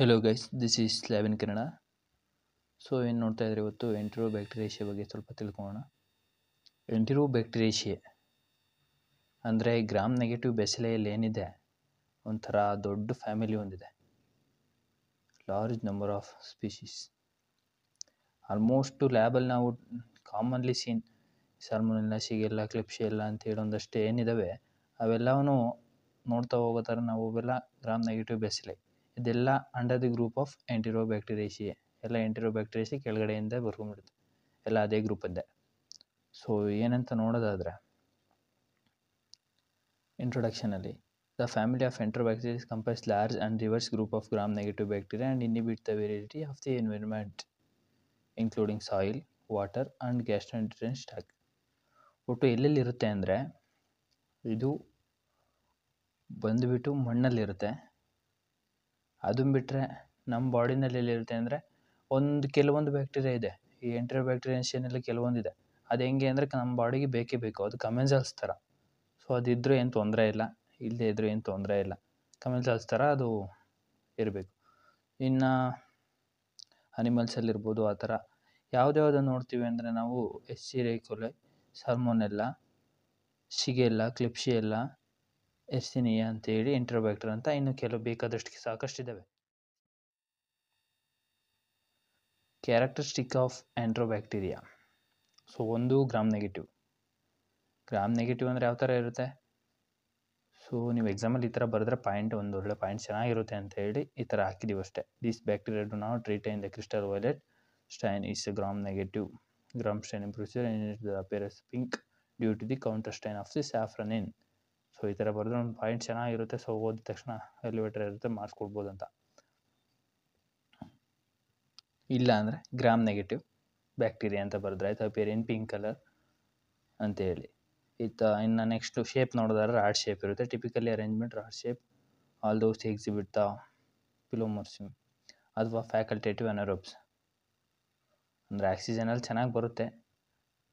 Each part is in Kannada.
Hello guys, this is ಸ್ಲ್ಯಾವಿನ್ Kannada. So ಏನು ನೋಡ್ತಾ ಇದ್ರೆ ಇವತ್ತು ಎಂಟೆರೋಬ್ಯಾಕ್ಟೀರಿಯೇಷಿಯಾ ಬಗ್ಗೆ ಸ್ವಲ್ಪ ತಿಳ್ಕೊಳ್ಳೋಣ. ಎಂಟೆರೋಬ್ಯಾಕ್ಟೀರಿಯೇಷಿಯಾ ಅಂದರೆ ಗ್ರಾಮ್ ನೆಗೆಟಿವ್ ಬೆಸಿಲೆಯಲ್ಲಿ ಏನಿದೆ ಒಂಥರ ದೊಡ್ಡ ಫ್ಯಾಮಿಲಿ ಹೊಂದಿದೆ. Large number of species. Almost ಲ್ಯಾಬಲ್ಲಿ ನಾವು ಕಾಮನ್ಲಿ ಸೀನ್ ಸಾಲ್ಮೊನೆಲ್ಲಾ, ಶಿಗೆಲ್ಲಾ, ಕ್ಲಿಪ್ಶಿಯೆಲ್ಲಾ ಅಂತೇಳಿ ಒಂದಷ್ಟು ಏನಿದ್ದಾವೆ ಅವೆಲ್ಲವೂ ನೋಡ್ತಾ ಹೋಗೋ ಥರ ನಾವು ಅವೆಲ್ಲ ಗ್ರಾಮ್ ನೆಗೆಟಿವ್ ಬೆಸಿಲೆ. ಇದೆಲ್ಲ ಅಂಡರ್ ದಿ ಗ್ರೂಪ್ ಆಫ್ ಎಂಟೆರೋಬ್ಯಾಕ್ಟೀರಿಯೇಷಿಯಾ. ಎಲ್ಲ ಎಂಟೆರೋಬ್ಯಾಕ್ಟೀರಿಯೇಷಿಯಾ ಕೆಳಗಡೆಯಿಂದ ಬರ್ಕೊಂಡ್ಬಿಡುತ್ತೆ, ಎಲ್ಲ ಅದೇ ಗ್ರೂಪದ್ದೇ. ಸೊ ಏನಂತ ನೋಡೋದಾದರೆ ಇಂಟ್ರೊಡಕ್ಷನಲ್ಲಿ the family of ಎಂಟೆರೋಬ್ಯಾಕ್ಟೀರಿಯಸ್ ಕಂಪೈಸ್ large and reverse group of gram negative bacteria and inhibit the ವೇರಿಯಟಿ of the environment including soil, water and ಗ್ಯಾಸ್ಟ್ರೋಎಂಟರಿನ್ stock. ಒಟ್ಟು ಎಲ್ಲೆಲ್ಲಿ ಇರುತ್ತೆ ಅಂದರೆ ಇದು ಬಂದುಬಿಟ್ಟು ಮಣ್ಣಲ್ಲಿರುತ್ತೆ. ಅದನ್ನು ಬಿಟ್ಟರೆ ನಮ್ಮ ಬಾಡಿನಲ್ಲಿ ಎಲ್ಲಿರುತ್ತೆ ಅಂದರೆ ಕೆಲವೊಂದು ಬ್ಯಾಕ್ಟೀರಿಯಾ ಇದೆ. ಈ ಎಂಟೆರೋಬ್ಯಾಕ್ಟೀರಿಯೇಷಿಯನಲ್ಲಿ ಕೆಲವೊಂದಿದೆ. ಅದು ಹೆಂಗೆ ಅಂದರೆ ನಮ್ಮ ಬಾಡಿಗೆ ಬೇಕೇ ಬೇಕು. ಅದು ಕಮೆನ್ಸಲ್ಸ್ ಥರ. ಸೊ ಅದಿದ್ದರೂ ಏನು ತೊಂದರೆ ಇಲ್ಲ, ಇಲ್ಲದೇ ಇದ್ದರೂ ಏನು ತೊಂದರೆ ಇಲ್ಲ. ಕಮೆನ್ಸಲ್ಸ್ ಥರ ಅದು ಇರಬೇಕು. ಇನ್ನು ಅನಿಮಲ್ಸಲ್ಲಿರ್ಬೋದು ಆ ಥರ ಯಾವುದ್ಯಾವುದನ್ನು ನೋಡ್ತೀವಿ ಅಂದರೆ ನಾವು ಎಸ್ಚಿರೈಕೋಲೆ, ಸಾಲ್ಮೊನೆಲ್ಲಾ, ಶಿಗೆಲ್ಲಾ, ಕ್ಲಿಪ್ಶಿಯೆಲ್ಲಾ, ಎರ್ಸಿನಿಯಾ ಅಂತೇಳಿ ಎಂಟೆರೋಬ್ಯಾಕ್ಟರ್ ಅಂತ ಇನ್ನು ಕೆಲವು ಬೇಕಾದಷ್ಟು ಸಾಕಷ್ಟಿದ್ದಾವೆ. Characteristic of ಎಂಟೆರೋಬ್ಯಾಕ್ಟೀರಿಯಾ. ಸೊ ಒಂದು ಗ್ರಾಮ್ ನೆಗೆಟಿವ್. ಗ್ರಾಮ್ ನೆಗೆಟಿವ್ ಅಂದರೆ ಯಾವ ಥರ ಇರುತ್ತೆ? ಸೊ ನೀವು ಎಕ್ಸಾಮಲ್ಲಿ ಈ ಥರ ಬರೆದ್ರೆ ಒಂದು ಒಳ್ಳೆ ಪಾಯಿಂಟ್ ಚೆನ್ನಾಗಿರುತ್ತೆ ಅಂತ ಹೇಳಿ ಈ ಥರ ಹಾಕಿದ್ದೀವಿ ಅಷ್ಟೇ. This bacteria do not retain the crystal violet stain is gram negative. Gram stain improves the appearance pink due to the counter stain of the ಸ್ಯಾಫ್ರನಿನ್. So ಈ ಥರ ಬರೆದ್ರೆ ಒಂದು ಪಾಯಿಂಟ್ ಚೆನ್ನಾಗಿರುತ್ತೆ. ಸೊ ಓದಿದ ತಕ್ಷಣ ಎಲಿವೇಟರ್ ಇರುತ್ತೆ, ಮಾರ್ಕ್ಸ್ ಕೊಡ್ಬೋದು ಅಂತ. ಇಲ್ಲ ಅಂದರೆ ಗ್ರಾಮ್ ನೆಗೆಟಿವ್ ಬ್ಯಾಕ್ಟೀರಿಯಾ ಅಂತ ಬರೆದ್ರೆ ಆಯ್ತು, ಅಪಿಯರ್ ಇನ್ ಪಿಂಕ್ ಕಲರ್ ಅಂತೇಳಿ. ಇನ್ನು ನೆಕ್ಸ್ಟು ಶೇಪ್ ನೋಡೋದಾದ್ರೆ ರಾಡ್ ಶೇಪ್ ಇರುತ್ತೆ. Typically arrangement rod shape. All those exhibit the ಪಿಲೋಮರ್ಸಿಮ್ ಅಥವಾ ಫ್ಯಾಕಲ್ಟೇಟಿವ್ ಅನರೋಬ್ಸ್. ಅಂದರೆ ಆಕ್ಸಿಜನಲ್ಲಿ ಚೆನ್ನಾಗಿ ಬರುತ್ತೆ.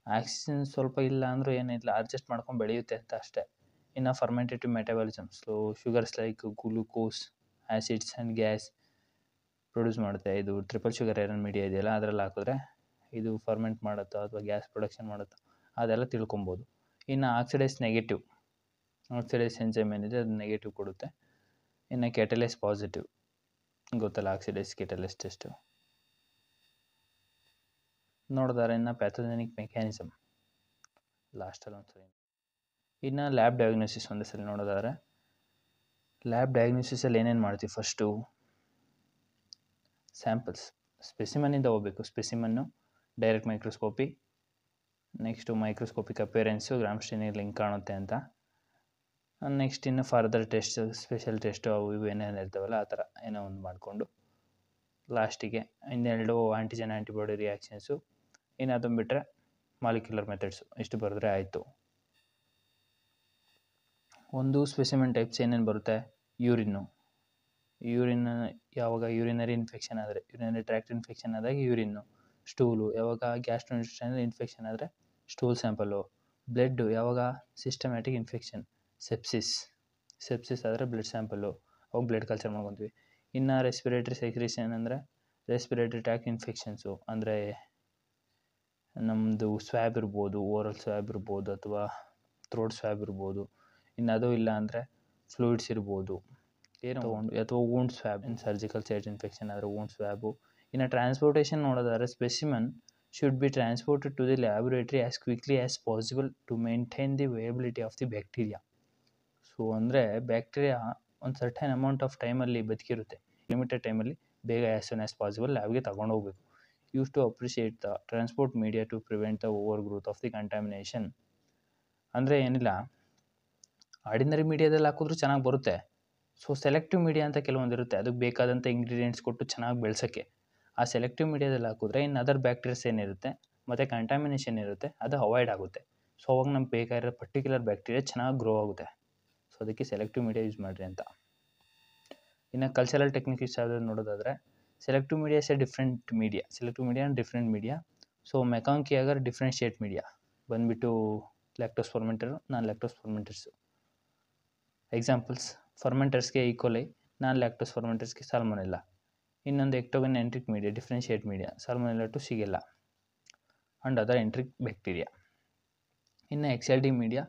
ಆಕ್ಸಿಜನ್ ಸ್ವಲ್ಪ ಇಲ್ಲ ಅಂದರೂ ಏನಿಲ್ಲ, ಅಡ್ಜಸ್ಟ್ ಮಾಡ್ಕೊಂಡು ಬೆಳೆಯುತ್ತೆ ಅಂತ ಅಷ್ಟೇ. ಇನ್ನು ಫರ್ಮೆಂಟೇಟಿವ್ metabolism. So sugars like glucose, acids and gas produce ಮಾಡುತ್ತೆ. ಇದು ಟ್ರಿಪಲ್ ಶುಗರ್ ಐರನ್ ಮೀಡಿಯಾ ಇದೆಯಲ್ಲ, ಅದರಲ್ಲಿ ಹಾಕಿದ್ರೆ ಇದು ಫರ್ಮೆಂಟ್ ಮಾಡುತ್ತೋ ಅಥವಾ ಗ್ಯಾಸ್ ಪ್ರೊಡಕ್ಷನ್ ಮಾಡುತ್ತೋ ಅದೆಲ್ಲ ತಿಳ್ಕೊಬೋದು. ಇನ್ನು ಆಕ್ಸಿಡೈಸ್ ನೆಗೆಟಿವ್. ಆಕ್ಸಿಡೈಸ್ ಎನ್ಸೈಮ್ ಏನಿದೆ ಅದು ನೆಗೆಟಿವ್ ಕೊಡುತ್ತೆ. ಇನ್ನು ಕೆಟಲೇಸ್ ಪಾಸಿಟಿವ್. ಗೊತ್ತಲ್ಲ ಆಕ್ಸಿಡೈಸ್ ಕೆಟಲೇಸ್ ಟೆಸ್ಟು ನೋಡಿದಾರೆ. ಇನ್ನು ಪ್ಯಾಥೋಜೆನಿಕ್ ಮೆಕ್ಯಾನಿಸಮ್ ಲಾಸ್ಟಲ್ಲಿ ಒಂದ್ಸರಿ. ಇನ್ನು ಲ್ಯಾಬ್ ಡಯಾಗ್ನೋಸಿಸ್ ಒಂದೇ ಸಲ ನೋಡೋದಾದರೆ ಲ್ಯಾಬ್ ಡಯಾಗ್ನೋಸಿಸಲ್ಲಿ ಏನೇನು ಮಾಡ್ತೀವಿ? ಫಸ್ಟು ಸ್ಯಾಂಪಲ್ಸ್ ಸ್ಪೆಸಿಮನ್ನಿಂದ ಹೋಗಬೇಕು. ಸ್ಪೆಸಿಮನ್ನು direct microscopy, next microscopic appearance gram ಸ್ಟೈನಿಗೆ link ಕಾಣುತ್ತೆ ಅಂತ. ನೆಕ್ಸ್ಟ್ ಇನ್ನು ಫರ್ದರ್ ಟೆಸ್ಟ್, ಸ್ಪೆಷಲ್ ಟೆಸ್ಟು ಅವು ಇವು ಏನೇನು ಇರ್ತಾವಲ್ಲ ಆ ಥರ ಏನೋ ಒಂದು ಮಾಡಿಕೊಂಡು ಲಾಸ್ಟಿಗೆ ಇನ್ನೆರಡು ಆ್ಯಂಟಿಜನ್ ಆ್ಯಂಟಿಬಾಡಿ ರಿಯಾಕ್ಷನ್ಸು. ಇನ್ನು ಅದನ್ನು ಬಿಟ್ಟರೆ ಮಾಲಿಕ್ಯುಲರ್ ಮೆಥಡ್ಸು ಇಷ್ಟು ಬರೆದ್ರೆ ಆಯಿತು. ಒಂದು ಸ್ಪೆಸಿಮೆನ್ ಟೈಪ್ಸ್ ಏನೇನು ಬರುತ್ತೆ? ಯೂರಿನ್ನು. ಯಾವಾಗ ಯೂರಿನರಿ ಇನ್ಫೆಕ್ಷನ್ ಆದರೆ, ಯೂರಿನರಿ ಟ್ರ್ಯಾಕ್ಟ್ ಇನ್ಫೆಕ್ಷನ್ ಆದಾಗ ಯೂರಿನ್ನು. ಸ್ಟೂಲು ಯಾವಾಗ ಗ್ಯಾಸ್ಟ್ರೋಇಂಟೆಸ್ಟೈನಲ್ ಇನ್ಫೆಕ್ಷನ್ ಆದರೆ ಸ್ಟೂಲ್ ಸ್ಯಾಂಪಲ್ಲು. ಬ್ಲಡ್ಡು ಯಾವಾಗ ಸಿಸ್ಟಮ್ಯಾಟಿಕ್ ಇನ್ಫೆಕ್ಷನ್, ಸೆಪ್ಸಿಸ್ ಆದರೆ ಬ್ಲಡ್ ಸ್ಯಾಂಪಲ್ಲು, ಅವಾಗ ಬ್ಲಡ್ ಕಲ್ಚರ್ ಮಾಡ್ಕೊತೀವಿ. ಇನ್ನು ರೆಸ್ಪಿರೇಟರಿ ಸೆಕ್ರೇಷನ್ ಅಂದರೆ ರೆಸ್ಪಿರೇಟರಿ ಟ್ರ್ಯಾಕ್ಟ್ ಇನ್ಫೆಕ್ಷನ್ಸು, ಅಂದರೆ ನಮ್ಮದು ಸ್ವ್ಯಾಬ್ ಇರ್ಬೋದು, ಓರಲ್ ಸ್ವ್ಯಾಬ್ ಇರ್ಬೋದು ಅಥವಾ ಥ್ರೋಟ್ ಸ್ವ್ಯಾಬ್ ಇರ್ಬೋದು. ಇನ್ನು ಅದು ಇಲ್ಲ ಅಂದರೆ ಫ್ಲೂಯಿಡ್ಸ್ ಇರ್ಬೋದು ಏನೋ ಅಥವಾ ವೂಂಡ್ ಸ್ವ್ಯಾಬ್. ಇನ್ನು ಸರ್ಜಿಕಲ್ ಸೈಟ್ ಇನ್ಫೆಕ್ಷನ್ ಆದರೆ ವೂಂಡ್ ಸ್ವ್ಯಾಬು. ಇನ್ನು ಟ್ರಾನ್ಸ್ಪೋರ್ಟೇಷನ್ ನೋಡೋದಾದ್ರೆ specimen should be transported to the laboratory as quickly as possible to maintain the viability of the bacteria. So ಅಂದರೆ ಬ್ಯಾಕ್ಟೀರಿಯಾ ಒಂದು ಸರ್ಟೈನ್ ಅಮೌಂಟ್ ಆಫ್ ಟೈಮಲ್ಲಿ ಬದುಕಿರುತ್ತೆ. ಲಿಮಿಟೆಡ್ ಟೈಮಲ್ಲಿ ಬೇಗ as soon as possible ಲ್ಯಾಬ್ಗೆ ತಗೊಂಡೋಗ್ಬೇಕು. Use to appreciate the transport media to prevent the over growth of the contamination. ಅಂದರೆ ಏನಿಲ್ಲ, ಆರ್ಡಿನರಿ ಮೀಡಿಯಾದಲ್ಲಿ ಹಾಕಿದ್ರೂ ಚೆನ್ನಾಗಿ ಬರುತ್ತೆ. ಸೊ ಸೆಲೆಕ್ಟಿವ್ ಮೀಡಿಯಾ ಅಂತ ಕೆಲವೊಂದು ಇರುತ್ತೆ, ಅದಕ್ಕೆ ಬೇಕಾದಂಥ ಇಂಗ್ರೀಡಿಯೆಂಟ್ಸ್ ಕೊಟ್ಟು ಚೆನ್ನಾಗಿ ಬೆಳೆಸೋಕ್ಕೆ. ಆ ಸೆಲೆಕ್ಟಿವ್ ಮೀಡಿಯಾದಲ್ಲಿ ಹಾಕಿದ್ರೆ ಇನ್ನು ಅದರ್ ಬ್ಯಾಕ್ಟೀರಿಯಾಸ್ ಏನಿರುತ್ತೆ ಮತ್ತು ಕಂಟಾಮಿನೇಷನ್ ಇರುತ್ತೆ ಅದು ಅವಾಯ್ಡ್ ಆಗುತ್ತೆ. ಸೊ ಅವಾಗ ನಮ್ಗೆ ಬೇಕಾಗಿರೋ ಪರ್ಟಿಕ್ಯುಲರ್ ಬ್ಯಾಕ್ಟೀರಿಯಾ ಚೆನ್ನಾಗಿ ಗ್ರೋ ಆಗುತ್ತೆ. ಸೊ ಅದಕ್ಕೆ ಸೆಲೆಕ್ಟಿವ್ ಮೀಡಿಯಾ ಯೂಸ್ ಮಾಡಿರಿ ಅಂತ. ಇನ್ನು ಕಲ್ಚರಲ್ ಟೆಕ್ನಿಕ್ಸ್ ಯಾವ್ದು ನೋಡೋದಾದರೆ selective media is A different media. Selective media and different media. So ಮೆಕಾಂಕಿ auger differentiate media ಬಂದುಬಿಟ್ಟು ಲ್ಯಾಕ್ಟೋಸ್ ಫರ್ಮೆಂಟರು, ನಾನ್ ಲ್ಯಾಕ್ಟೋಸ್ ಫರ್ಮೆಂಟರ್ಸು. ಎಕ್ಸಾಂಪಲ್ಸ್: ಫರ್ಮೆಂಟರ್ಸ್ಗೆ ಈಕೋಲೈ, ನಾನ್ ಲ್ಯಾಕ್ಟೋಸ್ ಫರ್ಮೆಂಟರ್ಸ್ಗೆ ಸಾಲ್ಮೊನೆಲ್ಲಾ. ಇನ್ನೊಂದು ಎಕ್ಟೋಗನ್ ಎಂಟ್ರಿಕ್ media, differentiate media, salmonella to ಶಿಗೆಲ್ಲಾ and other ಎಂಟ್ರಿಕ್ bacteria. ಇನ್ನು XLD ಮೀಡಿಯಾ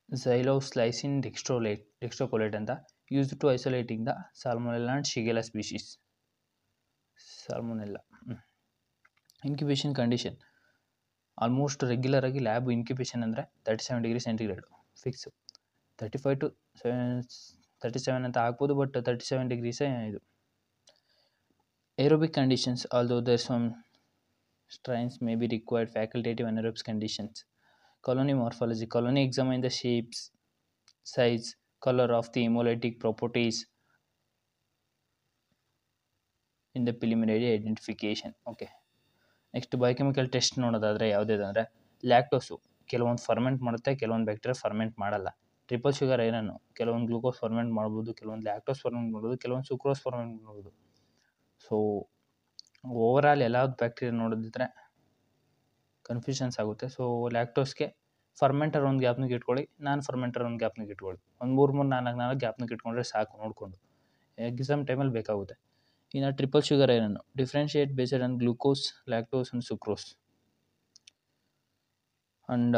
xyloslicin dextrocolate ಅಂತ used to isolating the salmonella and shigella species. Salmonella incubation condition almost regular ಆಗಿ ಲ್ಯಾಬ್ ಇನ್ಕ್ಯುಬೇಷನ್ ಅಂದರೆ 37 ಡಿಗ್ರಿ ಸೆಂಟಿಗ್ರೇಡ್ ಫಿಕ್ಸ್. 35 to 37 ಅಂತ ಆಗ್ಬೋದು, ಬಟ್ 37 ಡಿಗ್ರೀಸೇ ಇದು. Aerobic conditions although there some strains may be required facultative anaerobic conditions. Colony morphology. Colony examine the shapes, size, color of the hemolytic properties in the preliminary identification. Okay. Next biochemical test ನೋಡೋದಾದರೆ ಯಾವುದೇದಂದರೆ ಲ್ಯಾಕ್ಟೋಸು ಕೆಲವೊಂದು ಫರ್ಮೆಂಟ್ ಮಾಡುತ್ತೆ, ಕೆಲವೊಂದು ಬ್ಯಾಕ್ಟೀರಿಯಾ ಫರ್ಮೆಂಟ್ ಮಾಡಲ್ಲ. ಟ್ರಿಪಲ್ ಶುಗರ್ ಐರನ್ನು ಕೆಲವೊಂದು ಗ್ಲೂಕೋಸ್ ಫರ್ಮೆಂಟ್ ಮಾಡ್ಬೋದು, ಕೆಲವೊಂದು ಲ್ಯಾಕ್ಟೋಸ್ ಫರ್ಮೆಂಟ್ ಮಾಡ್ಬೋದು, ಕೆಲವೊಂದು ಸುಕ್ರೋಸ್ ಫರ್ಮೆಂಟ್ ಮಾಡ್ಬೋದು. ಸೊ ಓವರಾಲ್ ಎಲ್ಲ ಬ್ಯಾಕ್ಟೀರಿಯಾ ನೋಡಿದ್ರೆ ಕನ್ಫ್ಯೂಷನ್ಸ್ ಆಗುತ್ತೆ. ಸೊ ಲ್ಯಾಕ್ಟೋಸ್ಗೆ ಫರ್ಮೆಂಟರ್ ಒಂದು ಗ್ಯಾಪ್ನಿಗೆ ಇಟ್ಕೊಳ್ಳಿ, ನಾನ್ ಫರ್ಮೆಂಟರ್ ಒಂದು ಗ್ಯಾಪ್ನಿಗೆ ಇಟ್ಕೊಳ್ಳಿ. ಒಂದು 3-4 ಗ್ಯಾಪ್ನಿಗೆ ಇಟ್ಕೊಂಡ್ರೆ ಸಾಕು ನೋಡಿಕೊಂಡು. ಎಕ್ಸಾಮ್ ಟೈಮಲ್ಲಿ ಬೇಕಾಗುತ್ತೆ. ಇನ್ನು triple sugar iron differentiate based on glucose, lactose and sucrose and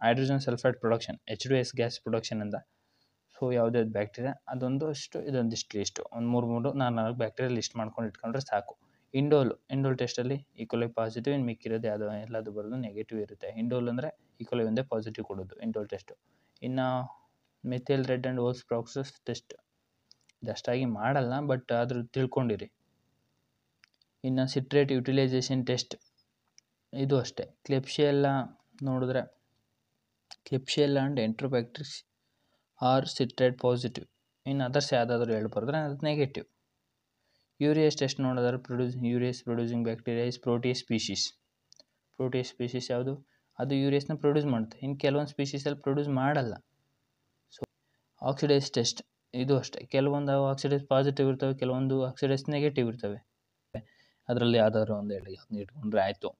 hydrogen sulphide production, H2S gas production ಅಂತ. ಸೊ ಯಾವುದ್ಯಾವ್ದು ಬ್ಯಾಕ್ಟೀರಿಯಾ ಅದೊಂದು ಅಷ್ಟು ಇದೊಂದಿಷ್ಟು ಲಿಸ್ಟು, ಒಂದು 3-4 ಬ್ಯಾಕ್ಟೀರಿಯಾ ಲಿಸ್ಟ್ ಮಾಡ್ಕೊಂಡು ಇಟ್ಕೊಂಡ್ರೆ ಸಾಕು. ಇಂಡೋಲ್ ಟೆಸ್ಟಲ್ಲಿ ಈಕ್ವಲಿ ಪಾಸಿಟಿವ್, ಇನ್ನು ಮಿಕ್ಕಿರೋದು ಯಾವುದೋ ಎಲ್ಲದು ಬರೋದು ನೆಗೆಟಿವ್ ಇರುತ್ತೆ. ಇಂಡೋಲ್ ಅಂದರೆ ಈಕ್ವಲಿ ಒಂದೇ ಪಾಸಿಟಿವ್ ಕೊಡೋದು ಇಂಡೋಲ್ ಟೆಸ್ಟು. ಇನ್ನು ಮೆಥೈಲ್ ರೆಡ್ ಆ್ಯಂಡ್ ಓಲ್ಸ್ ಪ್ರಾಕ್ಸಸ್ ಟೆಸ್ಟ್ ಇದಷ್ಟಾಗಿ ಮಾಡಲ್ಲ, ಬಟ್ ಆದರೂ ತಿಳ್ಕೊಂಡಿರಿ. ಇನ್ನು ಸಿಟ್ರೇಟ್ ಯುಟಿಲೈಸೇಷನ್ ಟೆಸ್ಟ್ ಇದು ಅಷ್ಟೇ. ಕ್ಲೆಪ್ಶಿಯೆಲ್ಲಾ ನೋಡಿದ್ರೆ ಕ್ಲೆಪ್ಶಿಯೆಲ್ಲಾ ಆ್ಯಂಡ್ ಎಂಟ್ರೋಬ್ಯಾಕ್ಟೀರಿಯಸ್ ಆರ್ ಸಿಟ್ರೇಟ್ ಪಾಸಿಟಿವ್. ಇನ್ನು ಅದರ್ಸ್ ಯಾವುದಾದ್ರೂ ಹೇಳ್ಬಾರ್ದ್ರೆ ಅದು ನೆಗೆಟಿವ್. ಯೂರಿಯಸ್ ಟೆಸ್ಟ್ ನೋಡೋದಾದ್ರೆ urease producing bacteria is proteases species. Proteases species ಯಾವುದು? ಅದು ಯೂರಿಯಸ್ನ ಪ್ರೊಡ್ಯೂಸ್ ಮಾಡುತ್ತೆ. ಇನ್ನು ಕೆಲವೊಂದು ಸ್ಪೀಷೀಸಲ್ಲಿ ಪ್ರೊಡ್ಯೂಸ್ ಮಾಡಲ್ಲ. ಸೊ ಆಕ್ಸಿಡೈಸ್ ಟೆಸ್ಟ್ ಇದು ಅಷ್ಟೇ. ಕೆಲವೊಂದು ಆಕ್ಸಿಡೈಸ್ ಪಾಸಿಟಿವ್ ಇರ್ತವೆ, ಕೆಲವೊಂದು ಆಕ್ಸಿಡೈಸ್ ನೆಗೆಟಿವ್ ಇರ್ತವೆ. ಅದರಲ್ಲಿ ಯಾವ್ದಾದ್ರು ಒಂದು ಹೇಳಿ ಅದನ್ನ ಇಟ್ಕೊಂಡ್ರೆ ಆಯಿತು.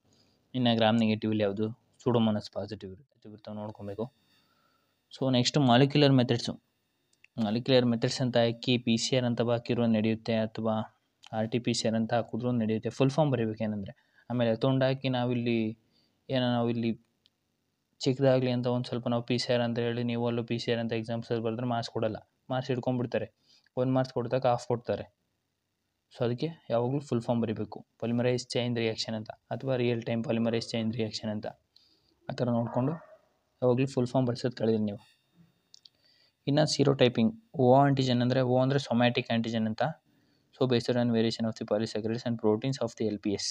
ಇನ್ನು ಗ್ರಾಮ್ ನೆಗೆಟಿವಲ್ಲಿ ಯಾವುದು? ಸೂಡೋಮೋನಾಸ್ ಪಾಸಿಟಿವ್ ಇರ್ತವೆ, ನೋಡ್ಕೊಬೇಕು. So next molecular methods. Molecular methods ಅಂತ ಹಾಕಿ PCR ಅಂತ ಹಾಕಿರೋ ನಡೆಯುತ್ತೆ, ಅಥವಾ RT-PCR ಅಂತ ಹಾಕಿದ್ರೂ ನಡೆಯುತ್ತೆ. Full form ಬರೀಬೇಕೇನೆಂದರೆ. ಆಮೇಲೆ ತೊಗೊಂಡಾಕಿ ನಾವಿಲ್ಲಿ ಚಿಕ್ಕದಾಗಲಿ ಅಂತ ಒಂದು ಸ್ವಲ್ಪ ನಾವು PCR ಅಂತ ಹೇಳಿ ನೀವು ಅಲ್ಲೂ PCR ಅಂತ ಎಕ್ಸಾಮ್ಸಲ್ಲಿ ಬರೆದ್ರೆ ಮಾರ್ಕ್ಸ್ ಕೊಡಲ್ಲ. ಮಾರ್ಕ್ಸ್ ಇಟ್ಕೊಂಡ್ಬಿಡ್ತಾರೆ. 1 ಮಾರ್ಕ್ಸ್ ಕೊಡ್ತಕ್ಕ ಹಾಫ್ ಕೊಡ್ತಾರೆ. ಸೊ ಅದಕ್ಕೆ ಯಾವಾಗಲೂ ಫುಲ್ ಫಾರ್ಮ್ ಬರೀಬೇಕು. ಪಾಲಿಮರೈಸ್ ಚೈನ್ ರಿಯಾಕ್ಷನ್ ಅಂತ, ಅಥವಾ real time polymerise chain reaction ಅಂತ, ಆ ಥರ ನೋಡಿಕೊಂಡು ಯಾವಾಗಲೂ ಫುಲ್ ಫಾರ್ಮ್ ಬರೆಸೋದು ಕಳೀರಿ ನೀವು. ಇನ್ನು ಸೀರೋಟೈಪಿಂಗ್. ಓ ಆಂಟಿಜನ್ ಅಂದರೆ ಓ ಅಂದರೆ ಸೊಮ್ಯಾಟಿಕ್ ಆಂಟಿಜನ್ ಅಂತ. So based on variation of the ಪಾಲಿಸ್ಯಾಕರೈಡ್ಸ್ and proteins of the LPS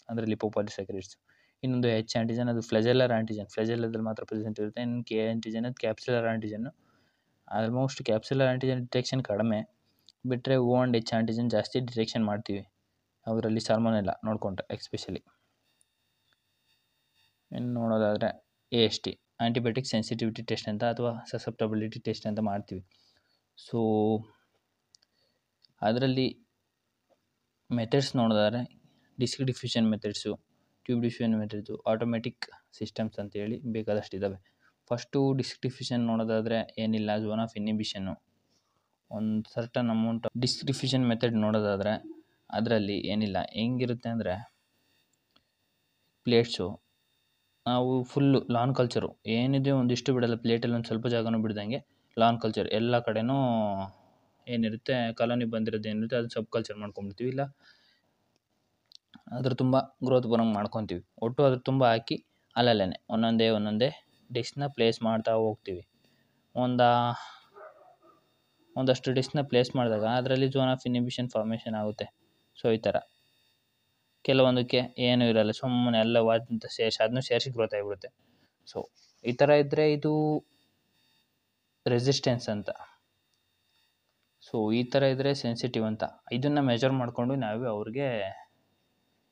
ಅಂದರೆ ಲಿಪೋಪಾಲಿಸ್ಯಾಕರೈಡ್ಸ್. ಇನ್ನೊಂದು H ಆಂಟಿಜನ್, ಅದು ಫ್ಲೆಜೆಲ್ಲರ್ ಆಂಟಿಜನ್, ಫ್ಲೆಜೆಲ್ಲದಲ್ಲಿ ಮಾತ್ರ ಪ್ರೆಸೆಂಟ್ ಇರುತ್ತೆ. ಇನ್ನು K ಆಂಟಿಜನ್ ಅದು capsular ಆಂಟಿಜನ್ನು. Almost capsular antigen detection ಕಡಿಮೆ, ಬಿಟ್ಟರೆ ಓ ಆ್ಯಂಡ್ H ಆಂಟಿಜನ್ ಜಾಸ್ತಿ ಡಿಟೆಕ್ಷನ್ ಮಾಡ್ತೀವಿ ಅವರಲ್ಲಿ, ಸಾಲ್ಮೊನೆಲ್ಲಾ ನೋಡಿಕೊಂಡ್ರೆ ಎಕ್ಸ್ಪೆಷಲಿ. ಇನ್ನು ನೋಡೋದಾದರೆ AST ಆಂಟಿಬಯೋಟಿಕ್ ಸೆನ್ಸಿಟಿವಿಟಿ ಟೆಸ್ಟ್ ಅಂತ, ಅಥವಾ ಸಸೆಪ್ಟಬಿಲಿಟಿ ಟೆಸ್ಟ್ ಅಂತ ಮಾಡ್ತೀವಿ. ಸೊ ಅದರಲ್ಲಿ ಮೆಥಡ್ಸ್ ನೋಡೋದಾದರೆ disc diffusion methods, tube diffusion methods, automatic systems ಅಂತೇಳಿ ಬೇಕಾದಷ್ಟು ಇದ್ದಾವೆ. ಫಸ್ಟು ಡಿಸ್ಕ್ ಡಿಫ್ಯೂಷನ್ ನೋಡೋದಾದರೆ ಏನಿಲ್ಲ, ಝೋನ್ ಆಫ್ ಇನ್ಹಿಬಿಷನ್ನು ಒಂದು certain amount. Disc diffusion method ನೋಡೋದಾದರೆ ಅದರಲ್ಲಿ ಏನಿಲ್ಲ, ಹೆಂಗಿರುತ್ತೆ ಅಂದರೆ ಪ್ಲೇಟ್ಸು ನಾವು ಫುಲ್ಲು ಲಾನ್ ಕಲ್ಚರು ಏನಿದೆ ಒಂದಿಷ್ಟು ಬಿಡಲ್ಲ, ಪ್ಲೇಟಲ್ಲಿ ಒಂದು ಸ್ವಲ್ಪ ಜಾಗನೂ ಬಿಡ್ದಂಗೆ ಲಾನ್ ಕಲ್ಚರ್ ಎಲ್ಲ ಕಡೆನೂ ಏನಿರುತ್ತೆ ಕಾಲೋನಿ ಬಂದಿರೋದು ಏನಿರುತ್ತೆ ಅದು ಸಬ್ ಕಲ್ಚರ್ ಮಾಡ್ಕೊಂಬಿಡ್ತೀವಿ, ಇಲ್ಲ ಅದ್ರ ತುಂಬ ಗ್ರೋತ್ ಬರೋಂಗೆ ಮಾಡ್ಕೊತೀವಿ. ಒಟ್ಟು ಅದ್ರ ತುಂಬ ಹಾಕಿ ಅಲ್ಲಲ್ಲೇ ಒಂದೊಂದೇ ಡಿಸ್ಕ್ನ ಪ್ಲೇಸ್ ಮಾಡ್ತಾ ಹೋಗ್ತೀವಿ. ಒಂದಷ್ಟು ಡಿಸ್ಕ್ನ ಪ್ಲೇಸ್ ಮಾಡಿದಾಗ ಅದರಲ್ಲಿ ಝೋನ್ ಆಫ್ ಇನ್ಹಿಬಿಷನ್ ಫಾರ್ಮೇಷನ್ ಆಗುತ್ತೆ. ಸೊ ಈ ಥರ ಕೆಲವೊಂದಕ್ಕೆ ಏನೂ ಇರಲ್ಲ, ಸುಮ್ಮನೆ ಎಲ್ಲ ವಾದಂತ ಅದನ್ನೂ ಸೇರಿಸಿ ಗ್ರೋತ್ ಆಗಿಬಿಡುತ್ತೆ. ಸೊ ಈ ಥರ ಇದ್ದರೆ ಇದು ರೆಸಿಸ್ಟೆನ್ಸ್ ಅಂತ. ಸೊ ಈ ಥರ ಇದ್ದರೆ ಸೆನ್ಸಿಟಿವ್ ಅಂತ. ಇದನ್ನು ಮೆಜರ್ ಮಾಡಿಕೊಂಡು ನಾವೇ ಅವ್ರಿಗೆ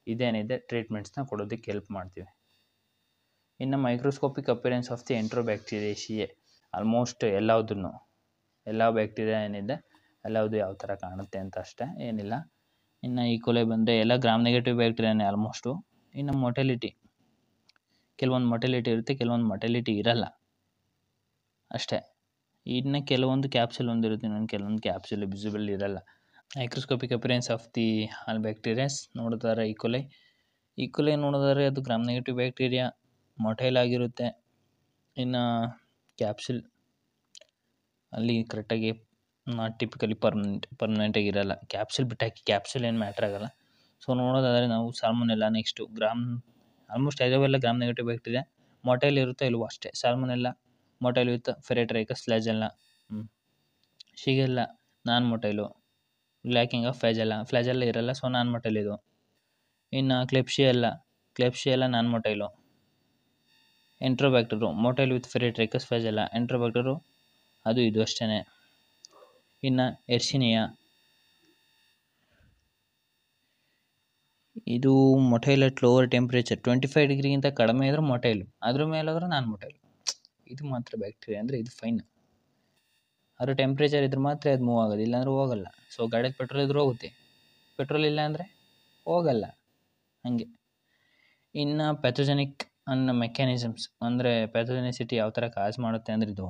ಇದೇನಿದೆ ಟ್ರೀಟ್ಮೆಂಟ್ಸ್ನ ಕೊಡೋದಕ್ಕೆ ಹೆಲ್ಪ್ ಮಾಡ್ತೀವಿ. ಇನ್ನು microscopic appearance of the ಎಂಟ್ರೋಬ್ಯಾಕ್ಟೀರಿಯೇಷಿಯೇ. Almost ಎಲ್ಲ ಬ್ಯಾಕ್ಟೀರಿಯಾ ಏನಿದೆ ಎಲ್ಲವುದು ಯಾವ ಥರ ಕಾಣುತ್ತೆ ಅಂತ ಅಷ್ಟೇ, ಏನಿಲ್ಲ. ಇನ್ನು ಈಕ್ವಲೆ ಬಂದರೆ ಎಲ್ಲ ಗ್ರಾಮ್ ನೆಗೆಟಿವ್ ಬ್ಯಾಕ್ಟೀರಿಯಾನೇ ಆಲ್ಮೋಸ್ಟು. ಇನ್ನು ಮೊಟೆಲಿಟಿ, ಕೆಲವೊಂದು ಮೊಟೆಲಿಟಿ ಇರುತ್ತೆ, ಕೆಲವೊಂದು ಮೊಟೆಲಿಟಿ ಇರಲ್ಲ ಅಷ್ಟೇ. ಇನ್ನು ಕೆಲವೊಂದು ಕ್ಯಾಪ್ಸುಲ್ ಹೊಂದಿರುತ್ತೆ, ಇನ್ನೊಂದು ಕೆಲವೊಂದು ಕ್ಯಾಪ್ಸುಲ್ ವಿಸಿಬಲ್ ಇರಲ್ಲ. Microscopic appearance of the all bacterias ನೋಡಿದಾರೆ ಈಕ್ವಲೈ ನೋಡಿದರೆ ಅದು ಗ್ರಾಮ್ ನೆಗೆಟಿವ್ ಬ್ಯಾಕ್ಟೀರಿಯಾ ಮೊಟೈಲ್ ಆಗಿರುತ್ತೆ. ಇನ್ನು ಕ್ಯಾಪ್ಸುಲ್ ಅಲ್ಲಿ ಕರೆಕ್ಟಾಗಿ ನಾಟ್ ಟಿಪಿಕಲಿ ಪರ್ಮನೆಂಟಾಗಿ ಇರಲ್ಲ. ಕ್ಯಾಪ್ಸುಲ್ ಬಿಟ್ಟಾಕಿ, ಕ್ಯಾಪ್ಸುಲ್ ಏನು ಮ್ಯಾಟ್ರ್ ಆಗಲ್ಲ. ಸೊ ನೋಡೋದಾದರೆ ನಾವು ಸಾಲ್ಮೊನೆಲ್ಲ, ನೆಕ್ಸ್ಟು ಆಲ್ಮೋಸ್ಟ್ ಅವೆಲ್ಲ ಗ್ರಾಮ್ ನೆಗೆಟಿವ್ ಬ್ಯಾಕ್ಟೀರಿಯಾ. ಮೊಟೈಲ್ ಇರುತ್ತೆ ಇಲ್ವೋ ಅಷ್ಟೇ. Salmonella motile with ಫೆರೆಟ್ರೈಕಸ್ ಫ್ಲಾಜೆಲ್ಲ. ಶಿಗೆಲ್ಲ non ಮೊಟೈಲು, lacking of ಫ್ಲಾಜೆಲ್ಲ ಇರಲ್ಲ, ಸೊ ನಾನ್ ಮೊಟೈಲ್ ಇದು. ಇನ್ನು ಕ್ಲೆಪ್ಶಿಯೆಲ್ಲ ನಾನ್ ಮೊಟೈಲು. ಎಂಟ್ರೋಬ್ಯಾಕ್ಟರು ಮೊಟೈಲ್ ವಿತ್ ಫೆರೆಟ್ರೈಕಸ್ ಫ್ಲಾಜೆಲ್ಲ. ಎಂಟ್ರೋಬ್ಯಾಕ್ಟರು ಅದು ಇದು ಅಷ್ಟೇ. ಇನ್ನು ಎರ್ಸಿನಿಯಾ, ಇದು ಮೊಟೈಲ್ ಅಟ್ ಲೋವರ್ ಟೆಂಪ್ರೇಚರ್ 25 ಡಿಗ್ರಿಗಿಂತ ಕಡಿಮೆ ಇದ್ರೆ ಮೊಟೈಲು, ಅದ್ರ ಮೇಲಾದ್ರೆ ನಾನ್ ಮೊಟೈಲು. ಇದು ಮಾತ್ರ ಬ್ಯಾಕ್ಟೀರಿಯಾ ಅಂದರೆ ಇದು ಫೈನ್. ಅದ್ರ ಟೆಂಪ್ರೇಚರ್ ಇದ್ರೆ ಮಾತ್ರ ಅದು ಮೂವ್ ಆಗೋದು, ಇಲ್ಲಾಂದ್ರೆ ಹೋಗಲ್ಲ. ಸೊ ಗಾಡಿಗೆ ಪೆಟ್ರೋಲ್ ಇದ್ರೆ ಹೋಗುತ್ತೆ, ಪೆಟ್ರೋಲ್ ಇಲ್ಲ ಅಂದರೆ ಹೋಗಲ್ಲ, ಹಾಗೆ. ಇನ್ನು ಪ್ಯಾಥೋಜೆನಿಕ್ ಅನ್ನೋ ಮೆಕ್ಯಾನಿಸಮ್ಸ್ ಅಂದರೆ ಪ್ಯಾಥೋಜೆನಿಸಿಟಿ ಯಾವ ಥರ ಕಾಸ್ ಮಾಡುತ್ತೆ ಅಂದರೆ ಇದು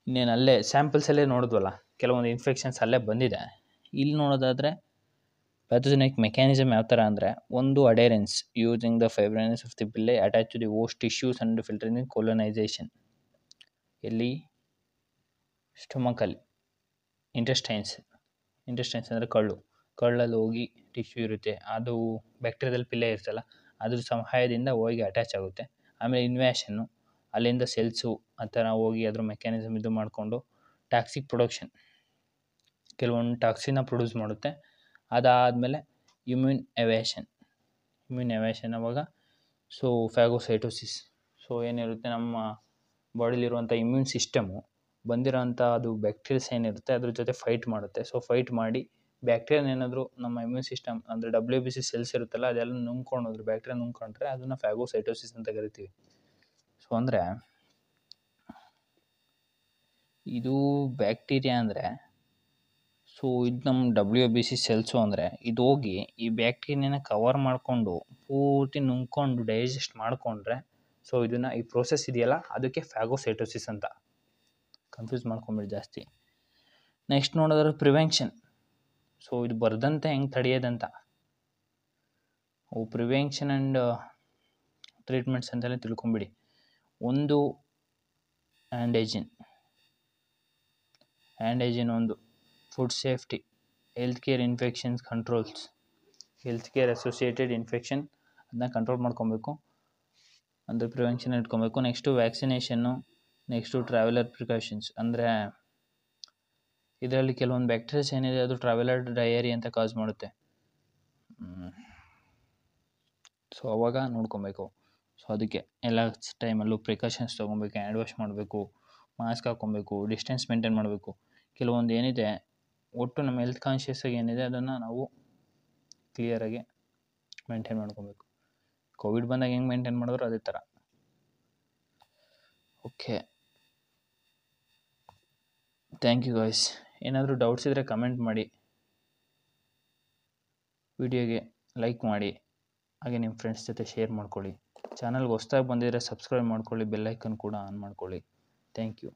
ಇನ್ನೇನು ಅಲ್ಲೇ ಸ್ಯಾಂಪಲ್ಸಲ್ಲೇ ನೋಡಿದ್ವಲ್ಲ, ಕೆಲವೊಂದು ಇನ್ಫೆಕ್ಷನ್ಸ್ ಅಲ್ಲೇ ಬಂದಿದೆ. ಇಲ್ಲಿ ನೋಡೋದಾದರೆ ಪ್ಯಾಥೋಜೆನಿಕ್ ಮೆಕ್ಯಾನಿಸಮ್ ಯಾವ ಥರ ಅಂದರೆ, ಒಂದು adherence using the ಫೈಬ್ರೈನಸ್ of the ಬಿಲ್ಲೆ attach to the host tissues and filtering ಕೊಲೊನೈಸೇಷನ್. ಎಲ್ಲಿ ಸ್ಟೊಮಕಲ್ಲಿ ಇಂಟೆಸ್ಟೈನ್ಸ್ ಅಂದರೆ ಕಳ್ಳಲ್ಲಿ ಹೋಗಿ ಟಿಶ್ಯೂ ಇರುತ್ತೆ, ಅದು ಬ್ಯಾಕ್ಟೀರಿಯಾದಲ್ಲಿ ಪಿಲ್ಲೆ ಇರ್ತಲ್ಲ, ಅದ್ರ ಸಹಾಯದಿಂದ ಹೋಗಿ ಅಟ್ಯಾಚ್ ಆಗುತ್ತೆ. ಆಮೇಲೆ ಇನ್ವ್ಯಾಷನ್ನು, ಅಲ್ಲಿಂದ ಸೆಲ್ಸು ಆ ಥರ ಹೋಗಿ ಅದ್ರ ಮೆಕ್ಯಾನಿಸಮ್ ಇದು ಮಾಡಿಕೊಂಡು ಟಾಕ್ಸಿಕ್ ಪ್ರೊಡಕ್ಷನ್, ಕೆಲವೊಂದು ಟಾಕ್ಸಿನ ಪ್ರೊಡ್ಯೂಸ್ ಮಾಡುತ್ತೆ. ಅದಾದಮೇಲೆ ಇಮ್ಯೂನ್ ಎವ್ಯಾಷನ್ ಅವಾಗ ಸೊ ಫ್ಯಾಗೋಸೈಟೋಸಿಸ್. ಸೊ ಏನಿರುತ್ತೆ, ನಮ್ಮ ಬಾಡಿಲಿರುವಂಥ ಇಮ್ಯೂನ್ ಸಿಸ್ಟಮು ಬಂದಿರೋಂಥ ಅದು ಬ್ಯಾಕ್ಟೀರಿಯಾಸ್ ಏನಿರುತ್ತೆ ಅದ್ರ ಜೊತೆ ಫೈಟ್ ಮಾಡುತ್ತೆ. ಸೊ ಫೈಟ್ ಮಾಡಿ ಬ್ಯಾಕ್ಟೀರಿಯಾನ ಏನಾದರೂ ನಮ್ಮ ಇಮ್ಯೂನ್ ಸಿಸ್ಟಮ್ ಅಂದರೆ WBC ಸೆಲ್ಸ್ ಇರುತ್ತಲ್ಲ ಅದೆಲ್ಲ ನುಂಗ್ಕೊಂಡ್ರೆ, ಬ್ಯಾಕ್ಟೀರಿಯಾ ನುಂಗ್ಕೊಂಡ್ರೆ ಅದನ್ನು ಫ್ಯಾಗೋಸೈಟೋಸಿಸ್ ಅಂತ ಕರಿತೀವಿ. ಸೊ ಅಂದರೆ ಇದು ಬ್ಯಾಕ್ಟೀರಿಯಾ ಅಂದರೆ, ಸೊ ಇದು ನಮ್ಮ WBC ಸೆಲ್ಸು ಅಂದರೆ ಇದು ಹೋಗಿ ಈ ಬ್ಯಾಕ್ಟೀರಿಯಾನ ಕವರ್ ಮಾಡಿಕೊಂಡು ಪೂರ್ತಿ ನುಂಗ್ಕೊಂಡು ಡೈಜೆಸ್ಟ್ ಮಾಡಿಕೊಂಡ್ರೆ, ಸೊ ಇದನ್ನು ಈ ಪ್ರೋಸೆಸ್ ಇದೆಯಲ್ಲ ಅದಕ್ಕೆ ಫ್ಯಾಗೋಸೈಟೋಸಿಸ್ ಅಂತ. ಕನ್ಫ್ಯೂಸ್ ಮಾಡ್ಕೊಂಬಿಡಿ ಜಾಸ್ತಿ. ನೆಕ್ಸ್ಟ್ ನೋಡೋದಾದ್ರೆ ಪ್ರಿವೆನ್ಷನ್. ಸೊ ಇದು ಬರ್ದಂತೆ ಹೆಂಗೆ ತಡೆಯೋದಂತ, ಪ್ರಿವೆನ್ಷನ್ ಆ್ಯಂಡ್ ಟ್ರೀಟ್ಮೆಂಟ್ಸ್ ಅಂತೆಲ್ಲ ತಿಳ್ಕೊಂಬಿಡಿ. ಒಂದು ಹ್ಯಾಂಡ್ ಹೈಜೀನ್ ಒಂದು, food safety, health care infections controls, health care associated infection ಅದನ್ನ ಕಂಟ್ರೋಲ್ ಮಾಡ್ಕೊಬೇಕು, ಅಂದರೆ ಪ್ರಿವೆನ್ಷನ್ ಇಟ್ಕೊಬೇಕು. Next vaccination, next traveller precautions, ಅಂದರೆ ಇದರಲ್ಲಿ ಕೆಲವೊಂದು ಬ್ಯಾಕ್ಟೀರಿಯಾಸ್ ಏನಿದೆ ಅದು ಟ್ರಾವೆಲರ್ ಡಯರಿ ಅಂತ ಕಾಸ್ ಮಾಡುತ್ತೆ. ಸೊ ಅವಾಗ ನೋಡ್ಕೊಬೇಕು. ಸೊ ಅದಕ್ಕೆ ಎಲ್ಲ ಟೈಮಲ್ಲೂ ಪ್ರಿಕಾಷನ್ಸ್ ತೊಗೊಬೇಕು, ಹ್ಯಾಂಡ್ ವಾಶ್ ಮಾಡಬೇಕು, ಮಾಸ್ಕ್ ಹಾಕ್ಕೊಬೇಕು, ಡಿಸ್ಟೆನ್ಸ್ ಮೇಂಟೈನ್ ಮಾಡಬೇಕು. ಕೆಲವೊಂದು ಏನಿದೆ ಒಟ್ಟು ನಮ್ಮ ಹೆಲ್ತ್ ಕಾನ್ಷಿಯಸ್ಸಾಗಿ ಏನಿದೆ ಅದನ್ನು ನಾವು ಕ್ಲಿಯರಾಗಿ ಮೇಂಟೈನ್ ಮಾಡ್ಕೊಬೇಕು. ಕೋವಿಡ್ ಬಂದಾಗ ಹೆಂಗೆ ಮೇಂಟೈನ್ ಮಾಡಿದ್ರು ಅದೇ ಥರ. Okay, thank you guys. ಏನಾದರೂ ಡೌಟ್ಸ್ ಇದ್ದರೆ ಕಮೆಂಟ್ ಮಾಡಿ, ವಿಡಿಯೋಗೆ ಲೈಕ್ ಮಾಡಿ, ಹಾಗೆ ನಿಮ್ಮ ಫ್ರೆಂಡ್ಸ್ ಜೊತೆ ಶೇರ್ ಮಾಡ್ಕೊಳ್ಳಿ. ಚಾನಲ್ಗೆ ಹೊಸ್ದಾಗಿ ಬಂದಿದ್ದರೆ ಸಬ್ಸ್ಕ್ರೈಬ್ ಮಾಡ್ಕೊಳ್ಳಿ, ಬೆಲ್ ಐಕನ್ ಕೂಡ ಆನ್ ಮಾಡ್ಕೊಳ್ಳಿ. Thank you.